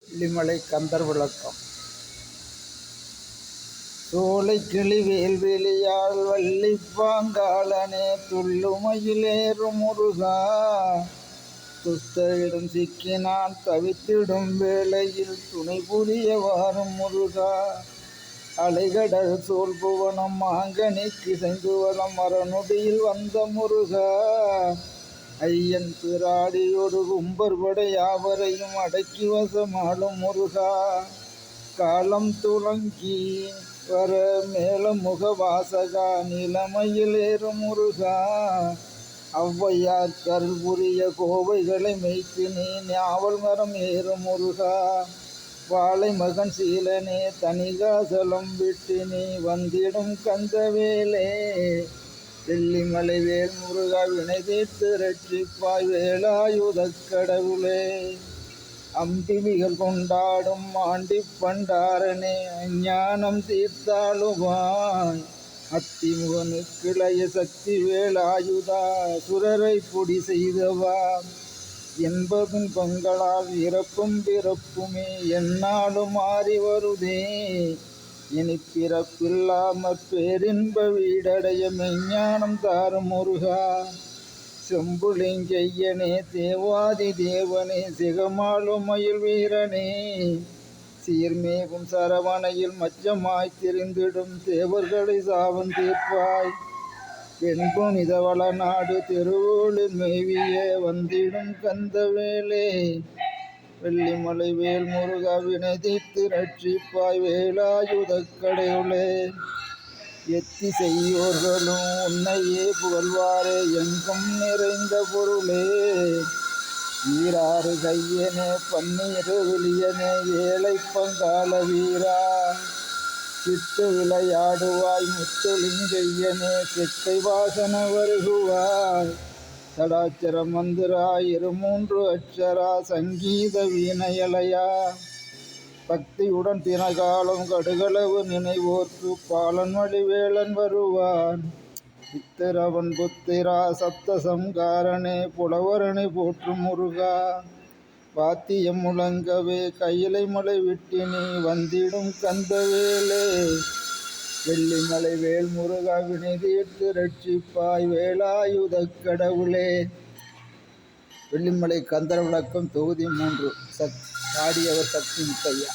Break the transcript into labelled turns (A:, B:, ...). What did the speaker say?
A: வெள்ளிமலை கந்தர் விளக்கம். சோலை கிளி வேல்வெளியால் வள்ளிப்பாங்காளனே துள்ளுமையிலேறும் முருகா, துஸ்தரிடம் சிக்கினான் தவித்திடும் வேளையில் துணை புரிய வாரும் முருகா. அலைகடல் சோல் புவனம் மாங்கனிக்கு செங்குவனம் மரநொடியில் வந்த முருகா, ஐயன் பிராடியொரு கும்பர்படை யாவரையும் அடக்கி வசமாளும் முருகா. காலம் துளங்கி வர மேலமுக வாசகா நிலைமையிலேறும் முருகா, ஔவையார் கருள் புரிய கோவைகளை மெய்த்து நீ ஞாவல் மரம் ஏறும் முருகா. வாழை மகன் சீலனே தனிகாசலம் விட்டு நீ வந்திடும் கந்தவேலே, வெள்ளிமலை வேல் முருகா வினை தீர்த்து ரட்சிப்பாய் வேலாயுதக் கடவுளே. அம்பிமிகள் கொண்டாடும் ஆண்டி பண்டாரனே அஞ்ஞானம் தீர்த்தாளுவாய், அத்திமுகனுக்கிளைய சக்தி வேலாயுதா சுரரை பொடி செய்தவா. என்பதும் பொங்கலால் இறப்பும் பிறப்புமே எந்நாளும் மாறி வருதே, இனி பிறப்பில்லாமற் பேரின்ப வீடடைய மெஞ்ஞானம் தாரும் முருகா. செம்புலிங்கையனே தேவாதி தேவனே சிகமாளும் மயில் வீரனே, சீர்மேவும் சரவணையில் மச்சமாய் திரிந்திடும் தேவர்களை சாபம் தீர்ப்பாய். வெண்புனித வளநாடு திருவூழில் மேவிய வந்திடும் கந்தவேலே, வெள்ளிமலை வேல் முருகா வினை தீர்த்து ரட்சிப்பாய் வேலாயுதக் கடவுளே. எத்திசையோர்களும் உன்னையே புகழ்வாரே எங்கும் நிறைந்த பொருளே, ஈராறு கையனே பன்னீரு விழியனே ஏழை பங்காள வீரா. சித்து விளையாடுவாய் முத்துலிங்கையனே சித்தை வாசன வருகுவாய், தடாச்சர மந்திரா இருமூன்று அட்சரா சங்கீத வீணையலையா. பக்தியுடன் தினகாலம் கடுகளவு நினைவோர்க்கு பாலன் வழிவேலன் வருவான், இத்திரவன் புத்திரா சப்த சம்காரனே புலவரணை போற்றும் முருகா. வாத்தியம் முழங்கவே கையிலை மலை விட்டு நீ வந்திடும் கந்தவேலே, வெள்ளிமலை வேல் முருகா வினை தீர்த்து ரட்சிப்பாய் வேலாயுதக் கடவுளே. வெள்ளிமலை கந்தர் விளக்கம் தொகுதி 3. பாடியவர் சக்தி முத்தையா.